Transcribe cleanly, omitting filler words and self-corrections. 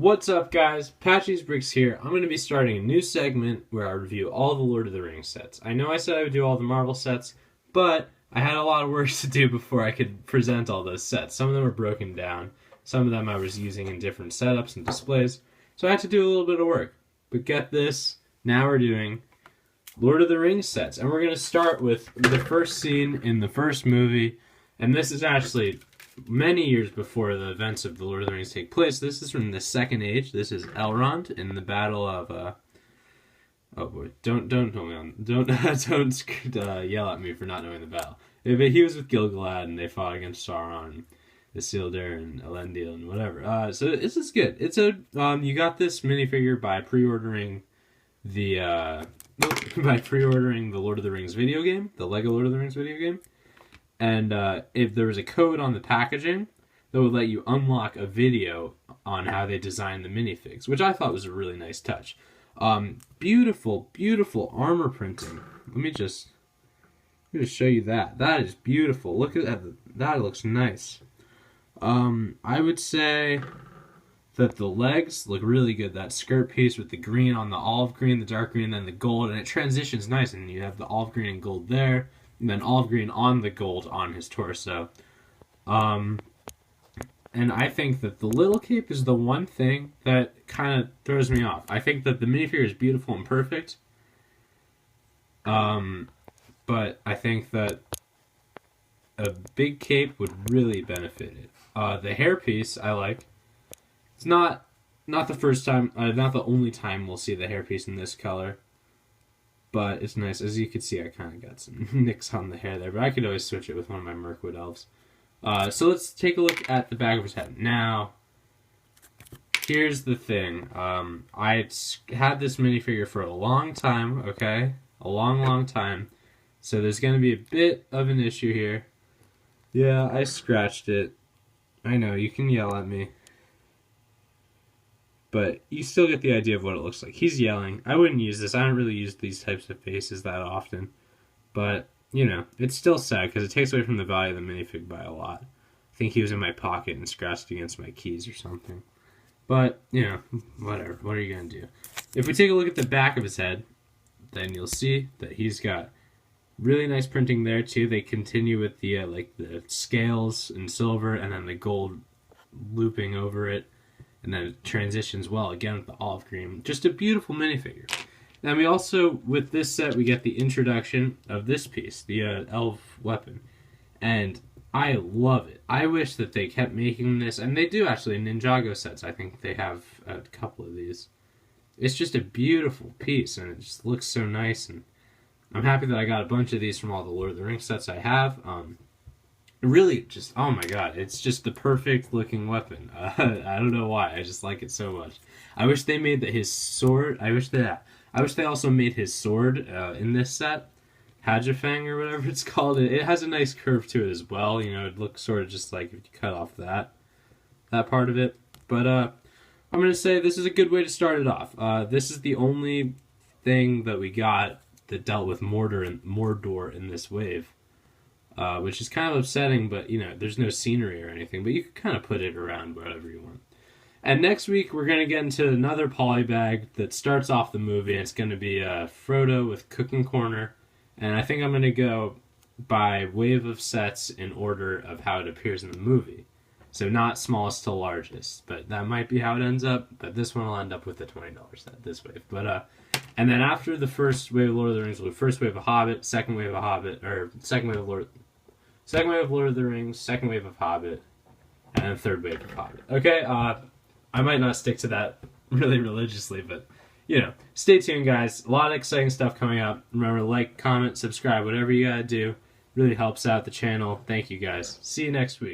What's up, guys? Patchysbrix here. I'm going to be starting a new segment where I review all the Lord of the Rings sets. I know I said I would do all the Marvel sets, but I had a lot of work to do before I could present all those sets. Some of them were broken down. Some of them I was using in different setups and displays. So I had to do a little bit of work. But get this, now we're doing Lord of the Rings sets. And we're going to start with the first scene in the first movie. And this is actually many years before the events of the Lord of the Rings take place. This is from the Second Age. This is Elrond in the battle of oh boy, don't yell at me for not knowing the battle. But he was with Gil-galad and they fought against Sauron, Isildur, and Elendil and whatever. So this is good. It's a you got this minifigure by pre-ordering the Lord of the Rings video game, the Lego Lord of the Rings video game. And if there was a code on the packaging that would let you unlock a video on how they designed the minifigs, which I thought was a really nice touch. Beautiful, beautiful armor printing. Let me just show you that. That is beautiful. Look at that. That looks nice. I would say that the legs look really good. That skirt piece with the green on the olive green, the dark green, and then the gold, and it transitions nice. And you have the olive green and gold there. And then olive green on the gold on his torso. And I think that the little cape is the one thing that kind of throws me off. I think that the minifigure is beautiful and perfect. But I think that a big cape would really benefit it. The hairpiece I like. It's not the first time, not the only time we'll see the hairpiece in this color. But it's nice. As you can see, I kind of got some nicks on the hair there. But I could always switch it with one of my Mirkwood elves. So let's take a look at the back of his head. Now, here's the thing. I had this minifigure for a long time, okay? A long, long time. So there's going to be a bit of an issue here. Yeah, I scratched it. I know, you can yell at me. But you still get the idea of what it looks like. He's yelling. I wouldn't use this. I don't really use these types of faces that often. But, you know, it's still sad because it takes away from the value of the minifig by a lot. I think he was in my pocket and scratched against my keys or something. But, you know, whatever. What are you going to do? If we take a look at the back of his head, then you'll see that he's got really nice printing there, too. They continue with the, like, the scales in silver and then the gold looping over it. And then it transitions well, again with the olive green. Just a beautiful minifigure. Now we also, with this set, we get the introduction of this piece, the elf weapon. And I love it. I wish that they kept making this, and they do actually in Ninjago sets. I think they have a couple of these. It's just a beautiful piece, and it just looks so nice. And I'm happy that I got a bunch of these from all the Lord of the Rings sets I have. Really, just, oh my god, it's just the perfect looking weapon. I don't know why, I just like it so much. I wish they made his sword, I wish they also made his sword in this set, Hajifang or whatever it's called. It has a nice curve to it as well, you know, it looks sort of just like if you cut off that part of it. But I'm going to say this is a good way to start it off. This is the only thing that we got that dealt with Mordor in this wave. Which is kind of upsetting, but, you know, there's no scenery or anything, but you can kind of put it around wherever you want. And next week, we're going to get into another polybag that starts off the movie, and it's going to be Frodo with Cooking Corner, and I think I'm going to go by wave of sets in order of how it appears in the movie. So not smallest to largest, but that might be how it ends up, but this one will end up with the $20 set, this wave. But, and then after the first wave of Lord of the Rings, will be first wave of Hobbit, second wave of Hobbit, or second wave of Lord of the Rings, second wave of Hobbit, and then third wave of Hobbit. Okay, I might not stick to that really religiously, but, you know, stay tuned, guys. A lot of exciting stuff coming up. Remember to like, comment, subscribe, whatever you gotta do. Really helps out the channel. Thank you, guys. See you next week.